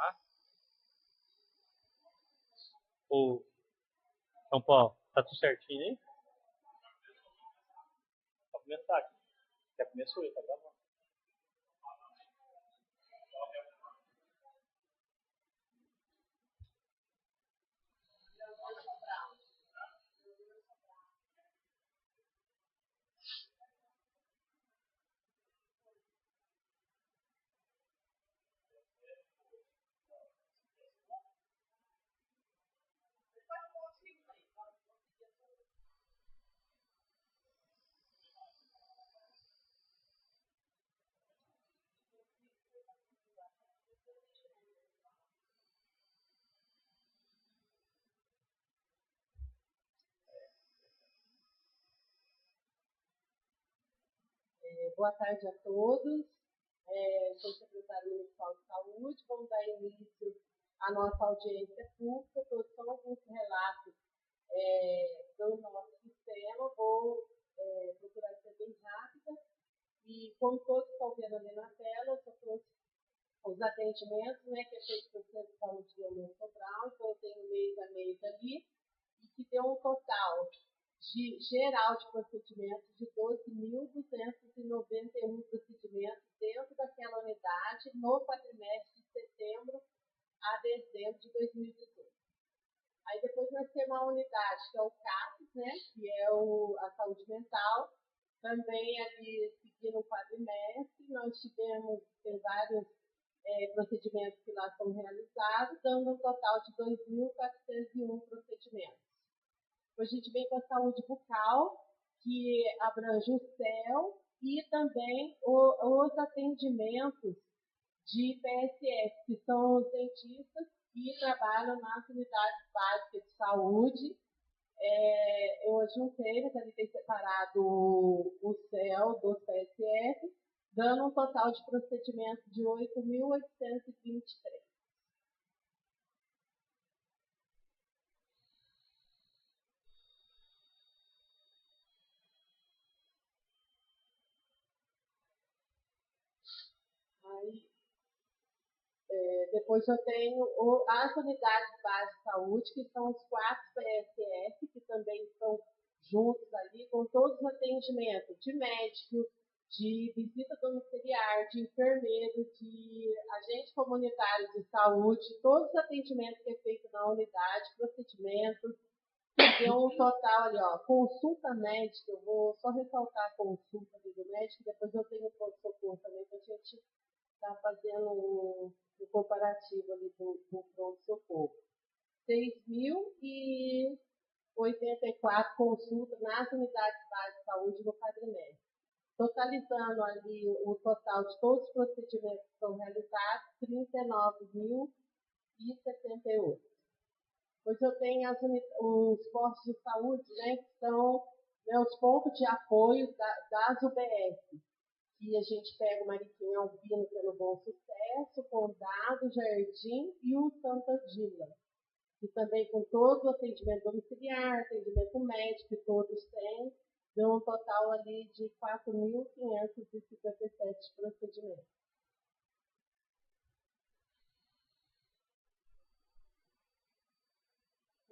Tá? Ô, São Paulo, tá tudo certinho aí? Pode começar aqui. Já começou, tá gravando. Boa tarde a todos. Sou secretária municipal de saúde. Vamos dar início à nossa audiência pública. Todos são alguns relatos do nosso sistema. Vou procurar ser bem rápida. E como todos estão vendo ali na tela, eu só trouxe os atendimentos, né, que é feito pelo Centro de Saúde de Almirante Sobral. Então, eu tenho mês a mês ali, e que deu um total geral de procedimentos de 12.291 procedimentos dentro daquela unidade no quadrimestre de setembro a dezembro de 2018. Aí depois nós temos a unidade, que é o CAPES, né, que é a saúde mental, também ali seguindo o quadrimestre. Nós tem vários procedimentos que lá são realizados, dando um total de 2.401 procedimentos. Hoje a gente vem com a saúde bucal, que abrange o CEL e também os atendimentos de PSS, que são os dentistas que trabalham nas unidades básicas de saúde. Eu juntei, mas ali tem separado o CEL dos PSS, dando um total de procedimentos de 8.823. Aí, depois eu tenho as unidades básicas de saúde, que são os 4 PSF, que também estão juntos ali, com todos os atendimentos de médico, de visita domiciliar, de enfermeiro, de agente comunitário de saúde, todos os atendimentos que é feito na unidade, procedimentos, deu um total ali, ó, consulta médica, eu vou só ressaltar a consulta ali do médico, depois eu tenho o pronto-socorro também, para a gente estar fazendo um comparativo ali do pronto-socorro. 6.084 consultas nas unidades básicas de saúde no quadrimestre, totalizando ali o total de todos os procedimentos que são realizados, 39.078. Pois eu tenho os postos de saúde, né, que são, né, os pontos de apoio das UBS, que a gente pega o Mariquinha Albino, que é no Bom Sucesso, Condado, Jardim e o Santa Dila. E também com todo o atendimento domiciliar, atendimento médico, que todos têm, deu um total ali de 4.557 procedimentos.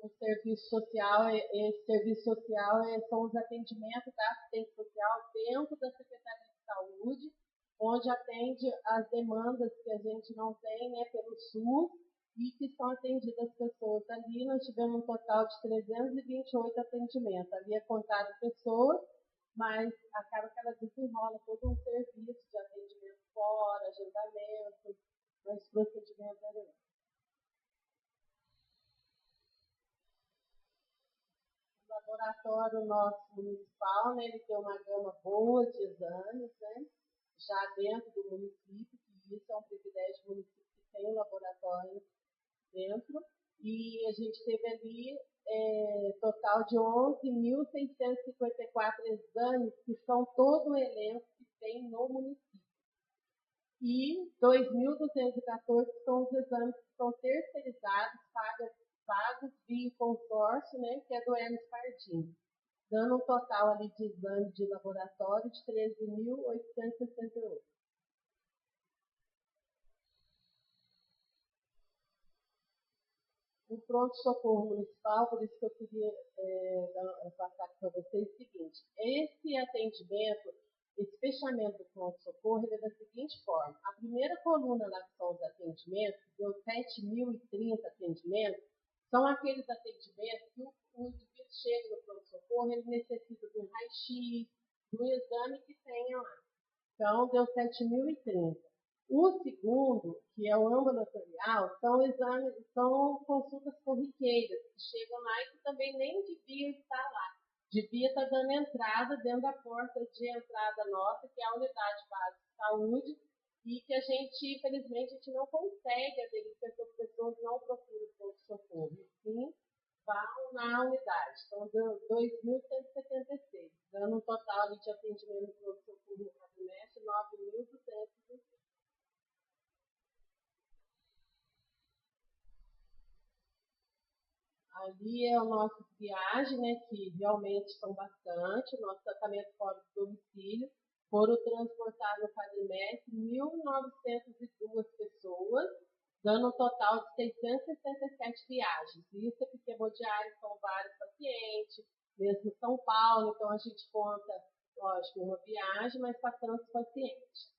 O serviço social, esse serviço social são os atendimentos da assistência social dentro da Secretaria de Saúde, onde atende as demandas que a gente não tem, né, pelo SUS, e que são atendidas as pessoas ali. Nós tivemos um total de 328 atendimentos. Ali é contado pessoas, mas acaba que ela desenrola todo um serviço de atendimento fora, agendamento, mas procedimentos ali. O laboratório nosso municipal, né, ele tem uma gama boa de exames, né, já dentro do município, que isso é um privilégio do município que tem um laboratório dentro, e a gente teve ali total de 11.654 exames, que são todo o elenco que tem no município. E 2.214 são os exames que são terceirizados, pagos via consórcio, né, que é do Hermes Pardinho, dando um total ali de exames de laboratório de 13.868. o pronto-socorro municipal, por isso que eu queria passar para vocês o seguinte. Esse atendimento, esse fechamento do pronto-socorro, ele é da seguinte forma. A primeira coluna lá que são os atendimentos, deu 7.030 atendimentos, são aqueles atendimentos que o indivíduo chega no pronto-socorro, ele necessita de um raio-x, do exame que tenha lá. Então, deu 7.030. O segundo, que é o ambulatorial, são consultas corriqueiras, que chegam lá e que também nem devia estar lá. Devia estar dando entrada dentro da porta de entrada nossa, que é a unidade básica de saúde, e que a gente, infelizmente, a gente não consegue aderir, porque as pessoas não procuram pronto-socorro. Sim, vão na unidade. Então, deu 2.176, dando um total ali de atendimento no pronto-socorro no quadrimestre, 9.200. Ali é o nosso triagem, né, que realmente são bastante, o nosso tratamento fora do domicílio. Foram transportados no quadrimestre 1.902 pessoas, dando um total de 667 viagens. Isso é porque hemodiários são vários pacientes, mesmo em São Paulo, então a gente conta, lógico, uma viagem, mas para tantos pacientes.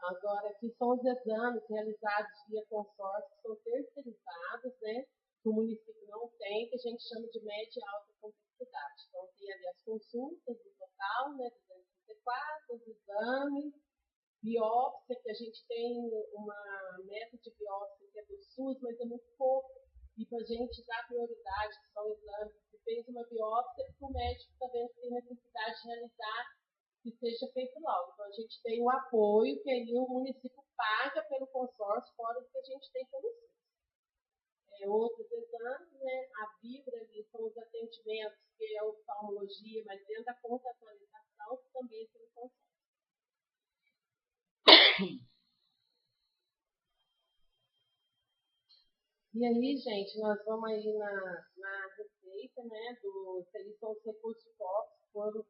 Agora, aqui são os exames realizados via consórcio, que são terceirizados, né? Que o município não tem, que a gente chama de média e alta complexidade. Então, tem ali as consultas do total, né? 234, os exames, biópsia, que a gente tem uma meta de biópsia que é do SUS, mas é muito pouco. E para a gente dar prioridade, que são exames, se fez uma biópsia, o médico também tem necessidade de realizar que seja feito logo. Então, a gente tem o apoio que aí o município paga pelo consórcio, fora do que a gente tem pelo SUS. Outros exames, né? A Vibra ali são os atendimentos, que é oftalmologia, mas dentro da contratualização, que também é pelo consórcio. E aí, gente, nós vamos aí na receita, né? São os recursos próprios que foram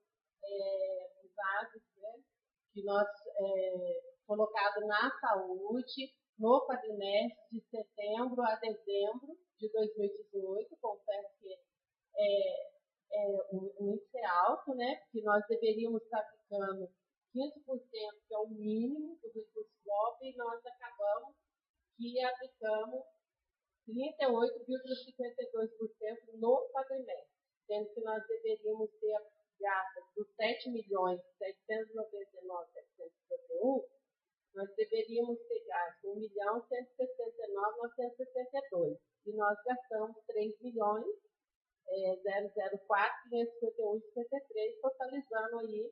usados, né? Que nós colocado na saúde no quadrimestre de setembro a dezembro de 2018. Confesso que o índice é alto, né? Porque nós deveríamos estar aplicando 15%, que é o mínimo do recurso próprio, e nós acabamos que aplicamos 38,52% no quadrimestre, sendo que nós deveríamos ter gasto dos 7.799.751, nós deveríamos ter gasto 1.169.962, e nós gastamos 3.004.551,53, totalizando aí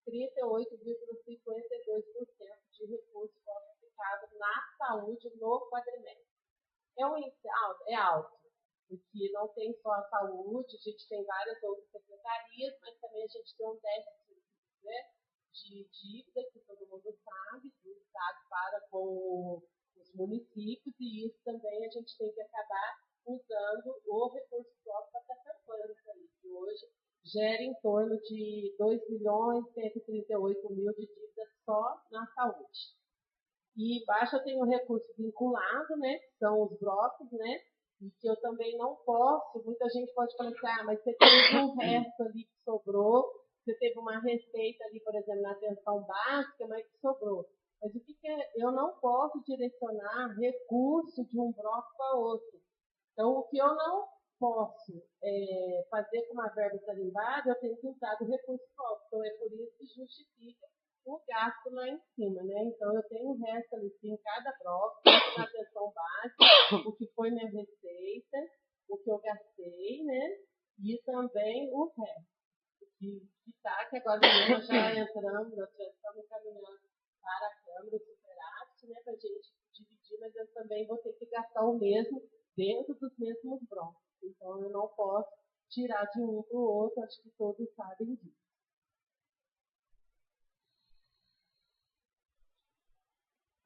38,52% de recursos aplicados na saúde no quadrimestre. É um índice alto? É alto, porque não tem só a saúde, a gente tem várias outras secretarias, mas também a gente tem um déficit, né, de dívida, que todo mundo sabe, do Estado para com os municípios, e isso também a gente tem que acabar usando o recurso próprio para estar tampando isso aí, que hoje gera em torno de 2.138.000 de dívida só na saúde. E embaixo eu tenho um recurso vinculado, né, que são os blocos, né, e que eu também não posso, muita gente pode falar assim, mas você teve um resto ali que sobrou, você teve uma receita ali, por exemplo, na atenção básica, mas que sobrou. Mas o que eu não posso direcionar recurso de um bloco para outro. Então, o que eu não posso fazer com uma verba tarimbada, eu tenho que usar do recurso próprio. Então, é por isso que justifica o gasto lá em cima, né? Então, eu tenho o resto ali, em cada bloco, na atenção básica, o que foi minha receita, o que eu gastei, né? E também o resto. Que agora mesmo já entramos, nós já estamos encaminhando para a Câmara o superávit, né? Para a gente dividir, mas eu também vou ter que gastar o mesmo dentro dos mesmos blocos. Então, eu não posso tirar de um para o outro, acho que todos sabem disso.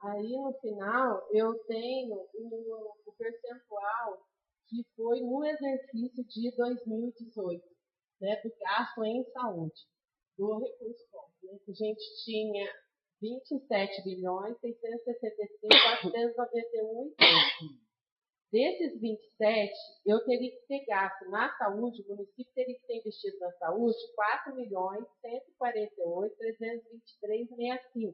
Aí, no final, eu tenho o percentual que foi no exercício de 2018, né, do gasto em saúde, do recurso próprio. Né, que a gente tinha 27.665.491,30. Desses 27, eu teria que ter gasto na saúde, o município teria que ter investido na saúde 4.148.323,65,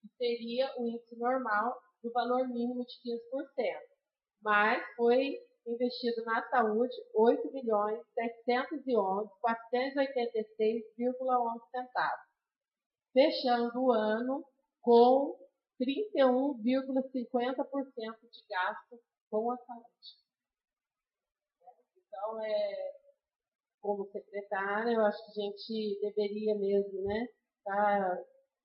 que seria o índice normal do valor mínimo de 15%. Mas foi investido na saúde 8.711.486,11 fechando o ano com 31,50% de gasto com a saúde. Então, como secretária, eu acho que a gente deveria mesmo, né, estar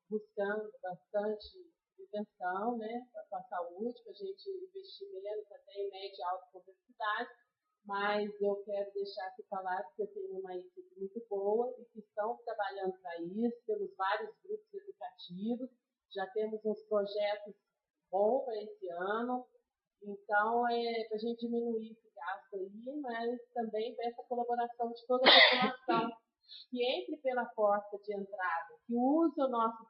buscando bastante prevenção, né, para a saúde, para a gente investir menos até em média e alta complexidade, mas eu quero deixar aqui falado que eu tenho uma equipe muito boa e que estão trabalhando para isso, temos vários grupos educativos, já temos uns projetos bons para esse ano, então para a gente diminuir esse gasto aí, mas também para essa colaboração de toda a população que entre pela porta de entrada, que use o nosso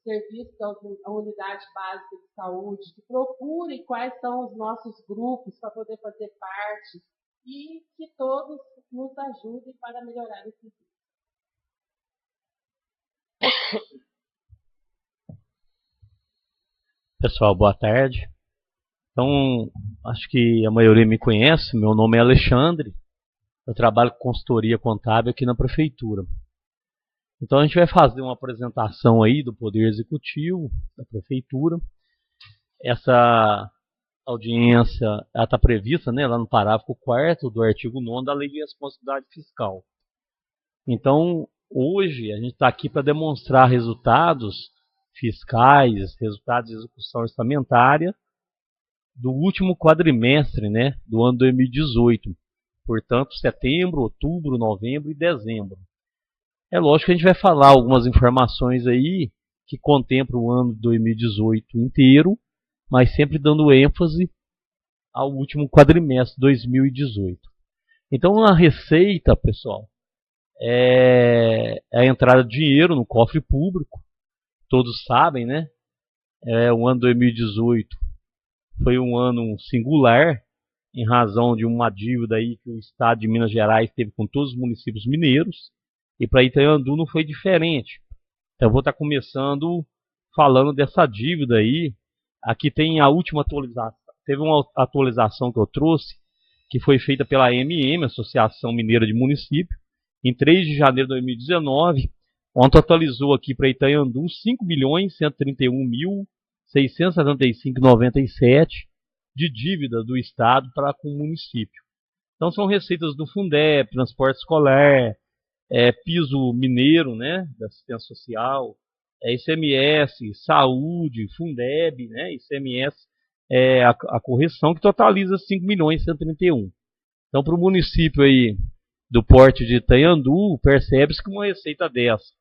serviço da unidade básica de saúde, que procure quais são os nossos grupos para poder fazer parte e que todos nos ajudem para melhorar esse serviço. Pessoal, boa tarde. Então, acho que a maioria me conhece, meu nome é Alexandre, eu trabalho com consultoria contábil aqui na prefeitura. Então a gente vai fazer uma apresentação aí do Poder Executivo da prefeitura. Essa audiência está prevista, né, lá no parágrafo 4º do artigo 9º da Lei de Responsabilidade Fiscal. Então, hoje a gente está aqui para demonstrar resultados fiscais, resultados de execução orçamentária do último quadrimestre, né, do ano 2018. Portanto, setembro, outubro, novembro e dezembro. É lógico que a gente vai falar algumas informações aí que contemplam o ano de 2018 inteiro, mas sempre dando ênfase ao último quadrimestre de 2018. Então, a receita, pessoal, é a entrada de dinheiro no cofre público. Todos sabem, né? O ano 2018 foi um ano singular, em razão de uma dívida aí que o Estado de Minas Gerais teve com todos os municípios mineiros. E para Itaiandu não foi diferente. Então eu vou estar começando falando dessa dívida aí. Aqui tem a última atualização. Teve uma atualização que eu trouxe, que foi feita pela AMM, Associação Mineira de Município, em 3 de janeiro de 2019, onde atualizou aqui para Itaiandu 5.131.675,97 de dívida do Estado para com o município. Então são receitas do Fundeb, transporte escolar, piso mineiro, né, da assistência social, ICMS, saúde, Fundeb, né, ICMS, a correção, que totaliza 5.131. Então, para o município aí do porte de Itaiandu, percebe-se que uma receita dessa,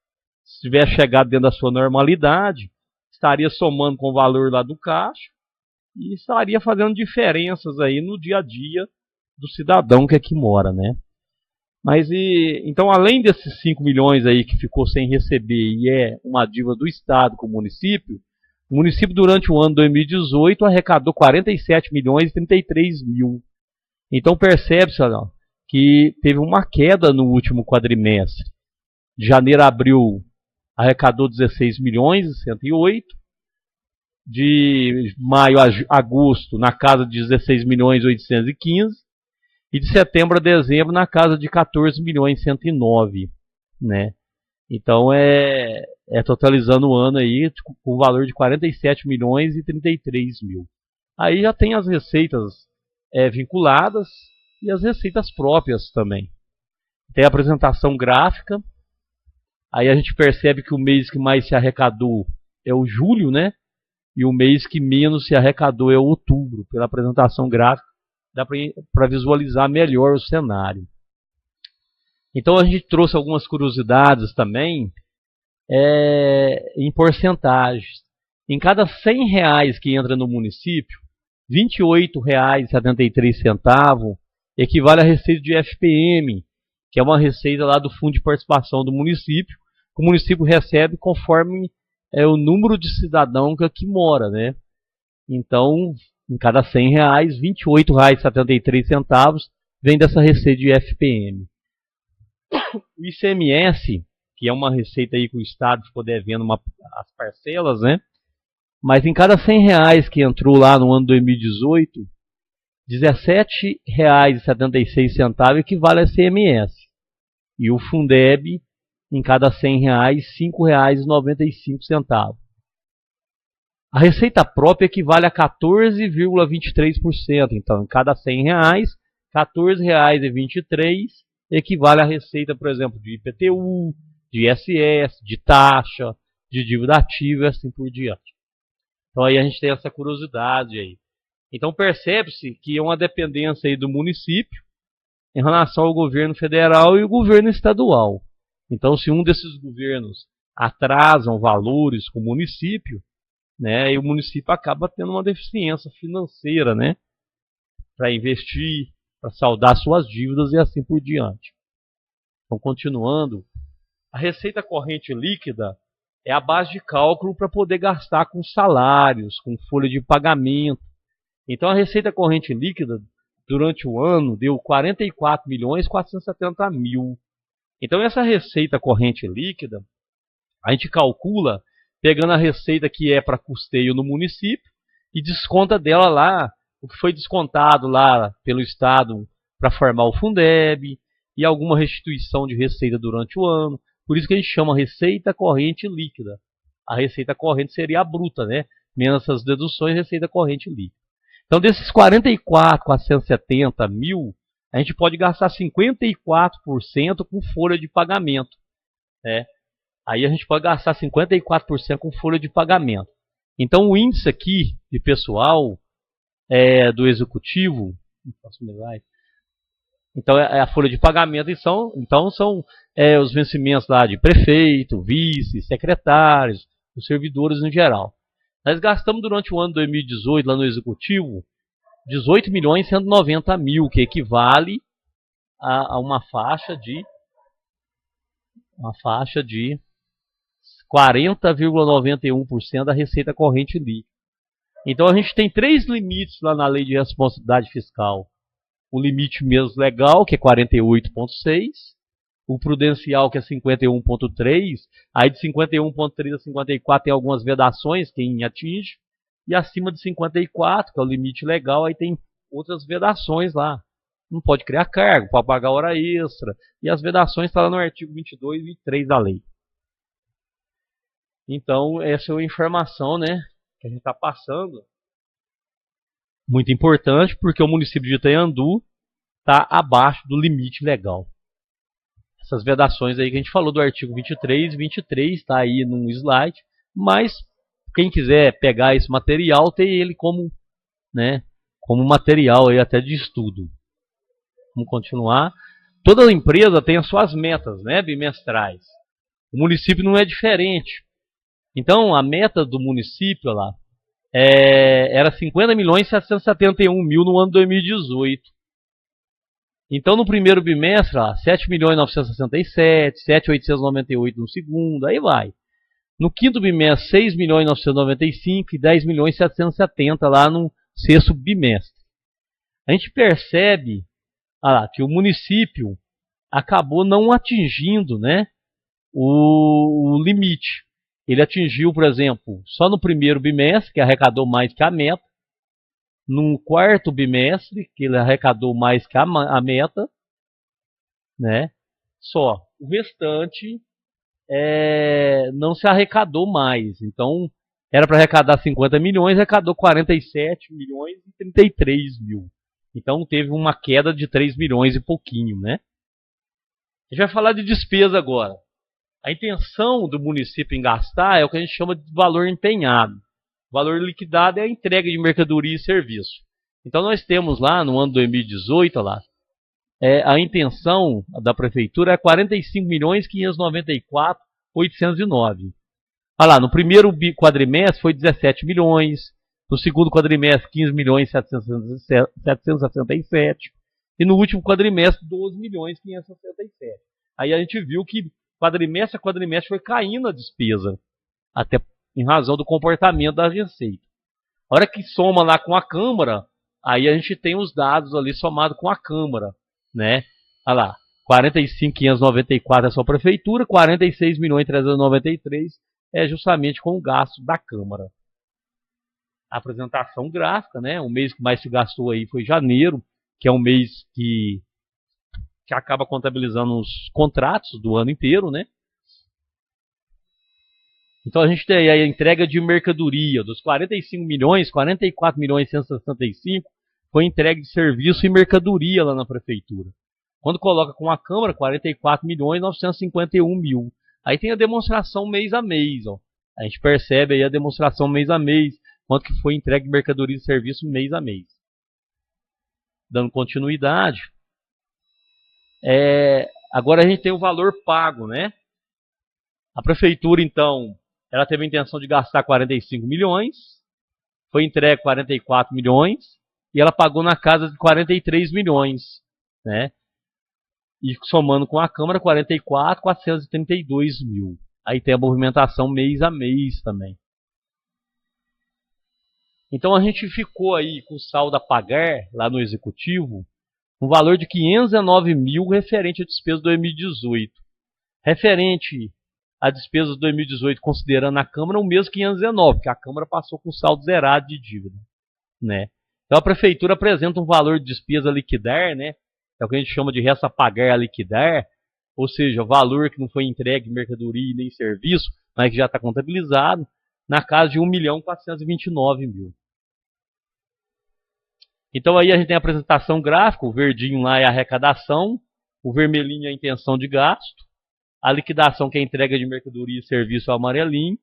se tiver chegado dentro da sua normalidade, estaria somando com o valor lá do caixa e estaria fazendo diferenças aí no dia a dia do cidadão que aqui mora, né? Mas então, além desses 5 milhões aí que ficou sem receber e é uma dívida do Estado com o município durante o ano 2018 arrecadou 47.033.000. Então percebe-se que teve uma queda no último quadrimestre. De janeiro a abril arrecadou 16.108. De maio a agosto na casa de 16.815. E de setembro a dezembro na casa de 14.109, né? Então totalizando o ano aí com o valor de 47.033.000. Aí já tem as receitas vinculadas e as receitas próprias também. Tem a apresentação gráfica. Aí a gente percebe que o mês que mais se arrecadou é o julho, né? E o mês que menos se arrecadou é o outubro, pela apresentação gráfica. Dá para visualizar melhor o cenário. Então a gente trouxe algumas curiosidades também em porcentagens. Em cada R$100 que entra no município, R$28,73 equivale à receita de FPM, que é uma receita lá do Fundo de Participação do município, que o município recebe conforme é o número de cidadão que aqui mora, né? Então, em cada R$100, R$ 28,73 vem dessa receita de FPM. O ICMS, que é uma receita aí que o Estado ficou devendo as parcelas, né? Mas em cada R$100 que entrou lá no ano 2018, R$17,76 equivale a ICMS. E o Fundeb, em cada R$100, R$5,95. A receita própria equivale a 14,23%. Então, em cada R$100, R$14,23 equivale à receita, por exemplo, de IPTU, de ISS, de taxa, de dívida ativa e assim por diante. Então aí a gente tem essa curiosidade aí. Então percebe-se que é uma dependência aí do município em relação ao governo federal e o governo estadual. Então se um desses governos atrasam valores com o município, né, e o município acaba tendo uma deficiência financeira, né, para investir, para saldar suas dívidas e assim por diante. Então continuando, a receita corrente líquida é a base de cálculo para poder gastar com salários, com folha de pagamento. Então a receita corrente líquida durante o ano deu 44.470.000. Então essa receita corrente líquida, a gente calcula pegando a receita que é para custeio no município e desconta dela lá o que foi descontado lá pelo Estado para formar o Fundeb e alguma restituição de receita durante o ano. Por isso que a gente chama receita corrente líquida. A receita corrente seria a bruta, né? Menos essas deduções, receita corrente líquida. Então, desses 44.470.000, a gente pode gastar 54% com folha de pagamento, né? Aí a gente pode gastar 54% com folha de pagamento. Então, o índice aqui de pessoal do executivo, então é a folha de pagamento, então são os vencimentos lá de prefeito, vice, secretários, os servidores no geral. Nós gastamos durante o ano 2018 lá no executivo 18.190.000, que equivale a uma faixa de 40,91% da receita corrente líquida. Então a gente tem 3 limites lá na lei de responsabilidade fiscal. O limite mesmo legal, que é 48,6%, o prudencial, que é 51,3%, aí de 51,3% a 54% tem algumas vedações, quem atinge, e acima de 54%, que é o limite legal, aí tem outras vedações lá. Não pode criar cargo, pode pagar hora extra, e as vedações estão lá no artigo 22 e 23 da lei. Então, essa é a informação, né, que a gente está passando. Muito importante, porque o município de Itanhandu está abaixo do limite legal. Essas vedações aí que a gente falou do artigo 23 e 23, está aí num slide, mas quem quiser pegar esse material, tem ele como material aí até de estudo. Vamos continuar. Toda empresa tem as suas metas, né, bimestrais. O município não é diferente. Então, a meta do município lá era 50.771.000 no ano 2018. Então, no primeiro bimestre, 7.967.000, 7.898.000 no segundo, aí vai. No quinto bimestre, 6.995.000 e 10.770.000 lá no sexto bimestre. A gente percebe que o município acabou não atingindo, né, o limite. Ele atingiu, por exemplo, só no primeiro bimestre, que arrecadou mais que a meta. No quarto bimestre, que ele arrecadou mais que a meta, né? Só. O restante não se arrecadou mais. Então, era para arrecadar 50 milhões, arrecadou 47 milhões e 33 mil. Então, teve uma queda de 3 milhões e pouquinho, né? A gente vai falar de despesa agora. A intenção do município em gastar é o que a gente chama de valor empenhado. O valor liquidado é a entrega de mercadoria e serviço. Então nós temos lá no ano 2018, a intenção da prefeitura é 45.594.809. No primeiro quadrimestre foi 17 milhões, no segundo quadrimestre 15.767 e no último quadrimestre 12.567. Aí a gente viu que quadrimestre a quadrimestre foi caindo a despesa, até em razão do comportamento da receita. A hora que soma lá com a Câmara, aí a gente tem os dados ali somados com a Câmara, né? Olha lá, 45.594 é só a Prefeitura, 46.393 é justamente com o gasto da Câmara. A apresentação gráfica, né? O mês que mais se gastou aí foi janeiro, que é um mês que acaba contabilizando os contratos do ano inteiro, né? Então a gente tem aí a entrega de mercadoria, dos 45 milhões, 44 milhões e 165 foi entregue de serviço e mercadoria lá na Prefeitura. Quando coloca com a Câmara, 44 milhões e 951 mil. Aí tem a demonstração mês a mês, ó. A gente percebe aí a demonstração mês a mês, quanto que foi entregue de mercadoria e serviço mês a mês. Dando continuidade. Agora a gente tem o valor pago, né? A Prefeitura, então, ela teve a intenção de gastar 45 milhões, foi entregue 44 milhões, e ela pagou na casa de 43 milhões, né? E somando com a Câmara, 44, 432 mil. Aí tem a movimentação mês a mês também. Então a gente ficou aí com o saldo a pagar, lá no Executivo, um valor de 519 mil referente à despesa de 2018. Referente à despesa de 2018, considerando a Câmara, o mesmo 519, porque a Câmara passou com saldo zerado de dívida, né? Então a Prefeitura apresenta um valor de despesa a liquidar, né? É o que a gente chama de resta a pagar a liquidar, ou seja, valor que não foi entregue mercadoria nem serviço, mas que já está contabilizado, na casa de 1.429.000. Então aí a gente tem a apresentação gráfica, o verdinho lá é a arrecadação, o vermelhinho é a intenção de gasto, a liquidação que é a entrega de mercadoria e serviço é o amarelinho,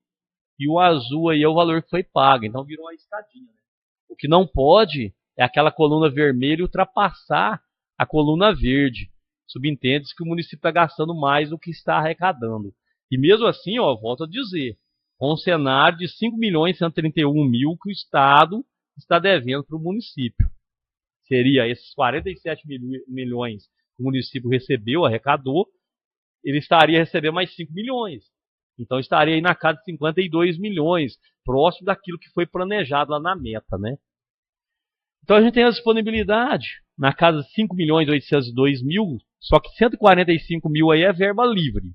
e o azul aí é o valor que foi pago. Então virou uma escadinha, né? O que não pode é aquela coluna vermelha ultrapassar a coluna verde. Subentende-se que o município está gastando mais do que está arrecadando. E mesmo assim, ó, volto a dizer, com um cenário de 5.131.000 que o Estado está devendo para o município. Seria esses 47 milhões que o município recebeu, arrecadou, ele estaria recebendo mais 5 milhões. Então estaria aí na casa de 52 milhões, próximo daquilo que foi planejado lá na meta, né? Então a gente tem a disponibilidade na casa de 5.802.000, só que 145 mil aí é verba livre.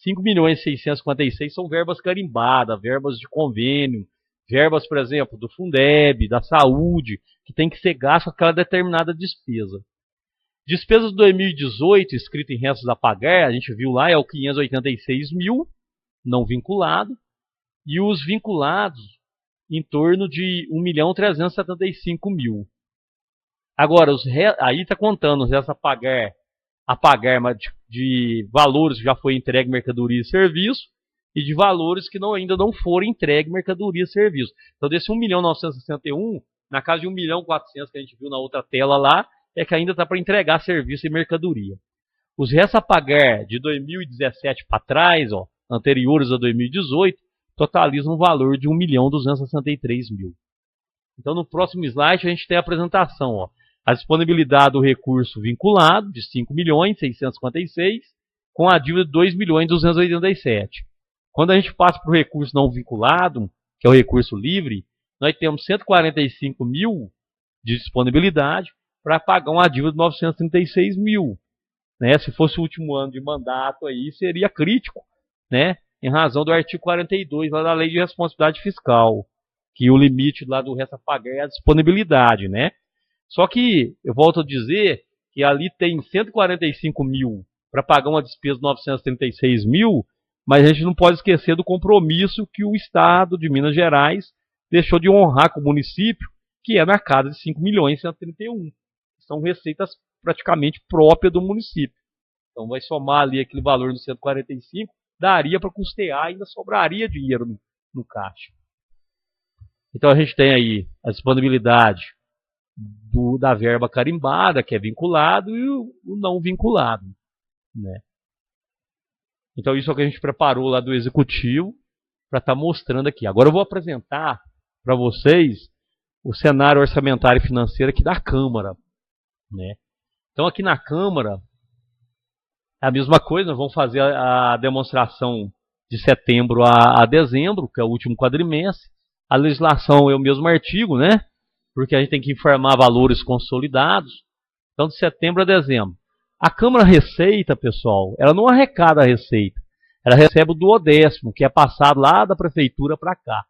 5.656 são verbas carimbadas, verbas de convênio, verbas, por exemplo, do Fundeb, da saúde, que tem que ser gasto com aquela determinada despesa. Despesas de 2018, escrito em restos a pagar, a gente viu lá, é o 586 mil, não vinculado, e os vinculados em torno de 1.375.000. Agora, aí está contando os restos a pagar de valores que já foi entregue mercadoria e serviço, e de valores que ainda não foram entregue mercadoria e serviço. Então, desse 1.961.000, na casa de 1.400.000 que a gente viu na outra tela lá, é que ainda está para entregar serviço e mercadoria. Os restos a pagar de 2017 para trás, ó, anteriores a 2018, totalizam um valor de 1.263.000. Então, no próximo slide, a gente tem a apresentação. Ó, a disponibilidade do recurso vinculado, de 5.656.000, com a dívida de 2.287.000. Quando a gente passa para o recurso não vinculado, que é o recurso livre, nós temos 145.000 de disponibilidade para pagar uma dívida de 936.000. Né? Se fosse o último ano de mandato, aí seria crítico, né? Em razão do artigo 42 lá da Lei de Responsabilidade Fiscal, que o limite lá do resto a pagar é a disponibilidade, né? Só que, eu volto a dizer, que ali tem 145.000 para pagar uma despesa de 936.000, mas a gente não pode esquecer do compromisso que o Estado de Minas Gerais deixou de honrar com o município, que é na casa de 5.131.000. São receitas praticamente próprias do município. Então vai somar ali aquele valor no 145, daria para custear, ainda sobraria dinheiro no caixa. Então a gente tem aí a disponibilidade da verba carimbada, que é vinculado, e o não vinculado, né? Então isso é o que a gente preparou lá do Executivo para estar mostrando aqui. Agora eu vou apresentar para vocês o cenário orçamentário e financeiro aqui da Câmara, né? Então aqui na Câmara é a mesma coisa, nós vamos fazer a demonstração de setembro a dezembro, que é o último quadrimestre. A legislação é o mesmo artigo, né? Porque a gente tem que informar valores consolidados. Então, de setembro a dezembro. A Câmara Receita, pessoal, ela não arrecada a receita. Ela recebe o duodécimo, que é passado lá da prefeitura para cá.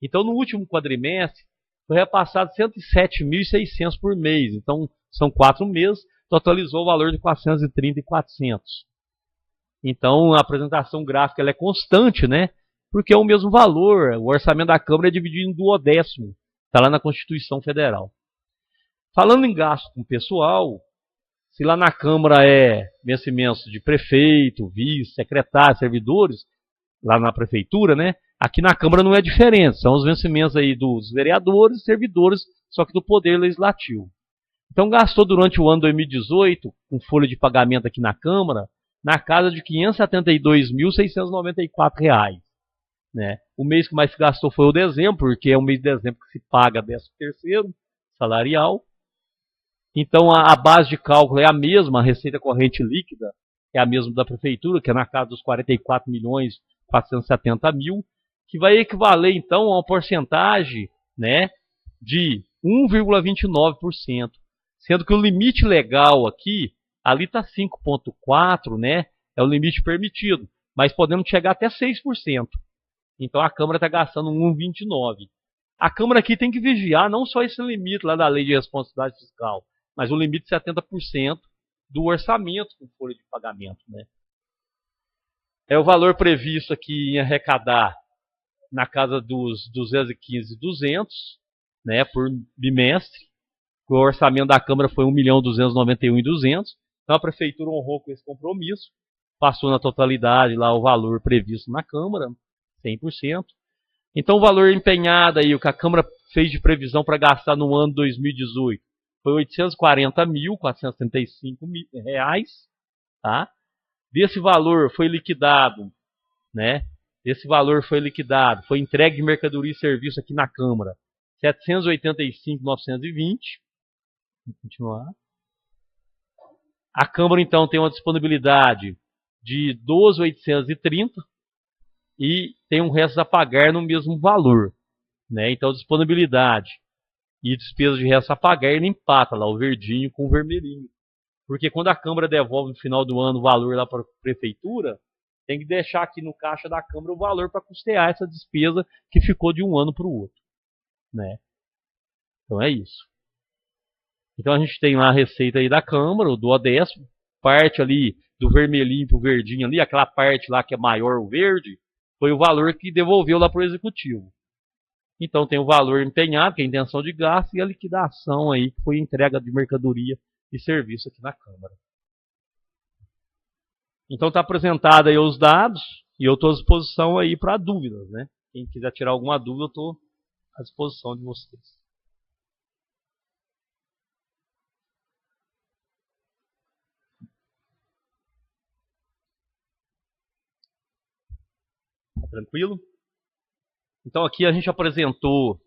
Então, no último quadrimestre, foi repassado 107.600 por mês. Então, são 4 meses, totalizou o valor de 430.400. Então, a apresentação gráfica ela é constante, né? Porque é o mesmo valor. O orçamento da Câmara é dividido em duodécimo. Está lá na Constituição Federal. Falando em gasto com pessoal, se lá na Câmara é vencimentos de prefeito, vice, secretário, servidores, lá na prefeitura, né? Aqui na Câmara não é diferente. São os vencimentos aí dos vereadores e servidores, só que do Poder Legislativo. Então gastou durante o ano 2018, com folha de pagamento aqui na Câmara, na casa de R$ 572.694. Né? O mês que mais se gastou foi o dezembro, porque é o mês de dezembro que se paga 13º salarial. Então a base de cálculo é a mesma, a receita corrente líquida é a mesma da prefeitura, que é na casa dos 44.470.000, que vai equivaler então a uma porcentagem, né, de 1,29%, sendo que o limite legal aqui, ali está 5,4%, né, é o limite permitido, mas podemos chegar até 6%. Então a Câmara está gastando 1,29%. A Câmara aqui tem que vigiar não só esse limite lá da Lei de Responsabilidade Fiscal, mas o limite de 70% do orçamento com folha de pagamento. Né? É o valor previsto aqui em arrecadar na casa dos 215.200, né, por bimestre. O orçamento da Câmara foi 1.291.200. Então a Prefeitura honrou com esse compromisso, passou na totalidade lá o valor previsto na Câmara, 100%. Então o valor empenhado aí, o que a Câmara fez de previsão para gastar no ano 2018, foi R$ 840.435. Tá? Desse valor foi liquidado, né? Foi entregue de mercadoria e serviço aqui na Câmara, 785.920. Vamos continuar. A Câmara, então, tem uma disponibilidade de 12.830 e tem um resto a pagar no mesmo valor. Né? Então, disponibilidade e despesa de resto a pagar, ele empata lá o verdinho com o vermelhinho. Porque quando a Câmara devolve no final do ano o valor lá para a Prefeitura, tem que deixar aqui no caixa da Câmara o valor para custear essa despesa que ficou de um ano para o outro. Né? Então é isso. Então a gente tem lá a receita aí da Câmara, o duodécimo, parte ali do vermelhinho para o verdinho ali, aquela parte lá que é maior, o verde, foi o valor que devolveu lá para o Executivo. Então tem o valor empenhado, que é a intenção de gasto, e a liquidação aí, que foi a entrega de mercadoria e serviço aqui na Câmara. Então está apresentado aí os dados, e eu estou à disposição aí para dúvidas, né? Quem quiser tirar alguma dúvida, eu estou à disposição de vocês. Tá tranquilo? Então aqui a gente apresentou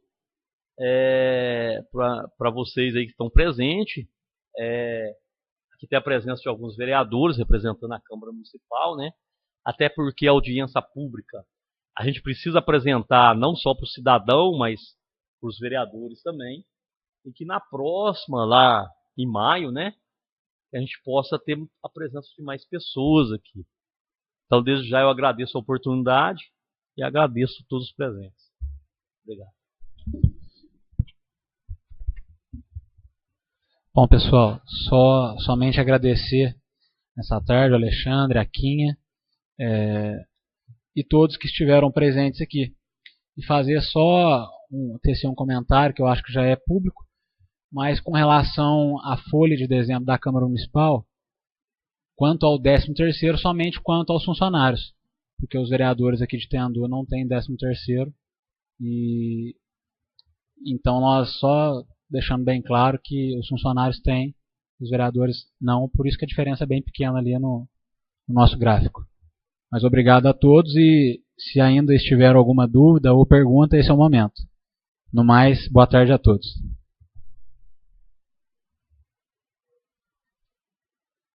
para vocês aí que estão presentes. Aqui tem a presença de alguns vereadores representando a Câmara Municipal, né? Até porque a audiência pública a gente precisa apresentar não só para o cidadão, mas para os vereadores também. E que na próxima, lá em maio, né, a gente possa ter a presença de mais pessoas aqui. Então, desde já eu agradeço a oportunidade e agradeço a todos os presentes. Obrigado. Bom, pessoal, somente agradecer nessa tarde, o Alexandre, a Quinha e todos que estiveram presentes aqui. E fazer só tecer um comentário que eu acho que já é público, mas com relação à folha de dezembro da Câmara Municipal, quanto ao 13º, somente quanto aos funcionários, porque os vereadores aqui de Tendu não têm 13º, e então nós só deixando bem claro que os funcionários têm, os vereadores não, por isso que a diferença é bem pequena ali no nosso gráfico. Mas obrigado a todos, e se ainda estiver alguma dúvida ou pergunta, esse é o momento. No mais, boa tarde a todos.